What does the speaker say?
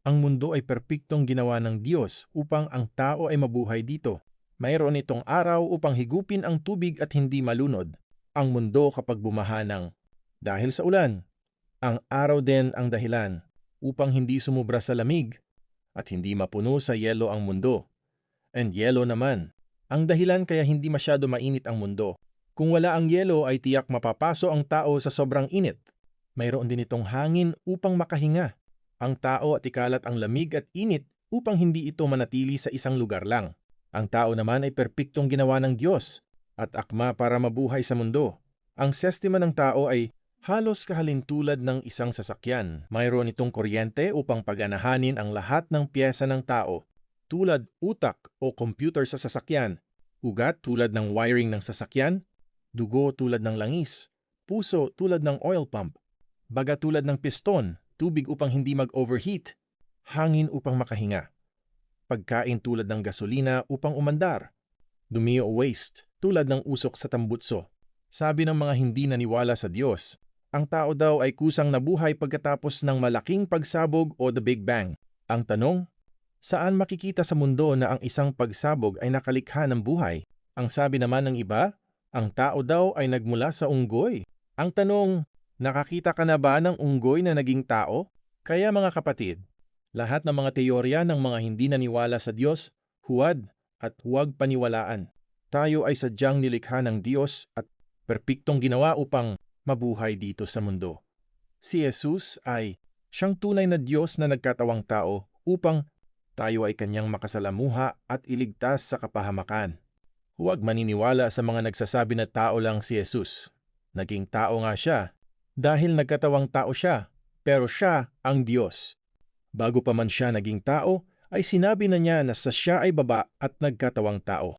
Ang mundo ay perpektong ginawa ng Diyos upang ang tao ay mabuhay dito. Mayroon itong araw upang higupin ang tubig at hindi malunod ang mundo kapag bumaha ng dahil sa ulan. Ang araw din ang dahilan upang hindi sumubra sa lamig at hindi mapuno sa yelo ang mundo. And yelo naman, ang dahilan kaya hindi masyado mainit ang mundo. Kung wala ang yelo ay tiyak mapapaso ang tao sa sobrang init. Mayroon din itong hangin upang makahinga ang tao at ikalat ang lamig at init upang hindi ito manatili sa isang lugar lang. Ang tao naman ay perpektong ginawa ng Diyos at akma para mabuhay sa mundo. Ang sistema ng tao ay halos kahalintulad ng isang sasakyan. Mayroon itong kuryente upang paganahanin ang lahat ng piyesa ng tao, tulad utak o computer sa sasakyan, ugat tulad ng wiring ng sasakyan, dugo tulad ng langis, puso tulad ng oil pump, baga tulad ng piston, tubig upang hindi mag-overheat, hangin upang makahinga, pagkain tulad ng gasolina upang umandar, dumi o waste tulad ng usok sa tambutso. Sabi ng mga hindi naniwala sa Diyos, ang tao daw ay kusang nabuhay pagkatapos ng malaking pagsabog o the Big Bang. Ang tanong, saan makikita sa mundo na ang isang pagsabog ay nakalikha ng buhay? Ang sabi naman ng iba, ang tao daw ay nagmula sa unggoy. Ang tanong, nakakita ka na ba ng unggoy na naging tao? Kaya mga kapatid, lahat ng mga teorya ng mga hindi naniwala sa Diyos, huwad at huwag paniwalaan. Tayo ay sadyang nilikha ng Diyos at perpektong ginawa upang mabuhay dito sa mundo. Si Jesus ay siyang tunay na Diyos na nagkatawang tao upang tayo ay kanyang makasalamuha at iligtas sa kapahamakan. Huwag maniniwala sa mga nagsasabi na tao lang si Jesus. Naging tao nga siya dahil nagkatawang tao siya, pero siya ang Diyos. Bago pa man siya naging tao, ay sinabi na niya na siya ay baba at nagkatawang tao.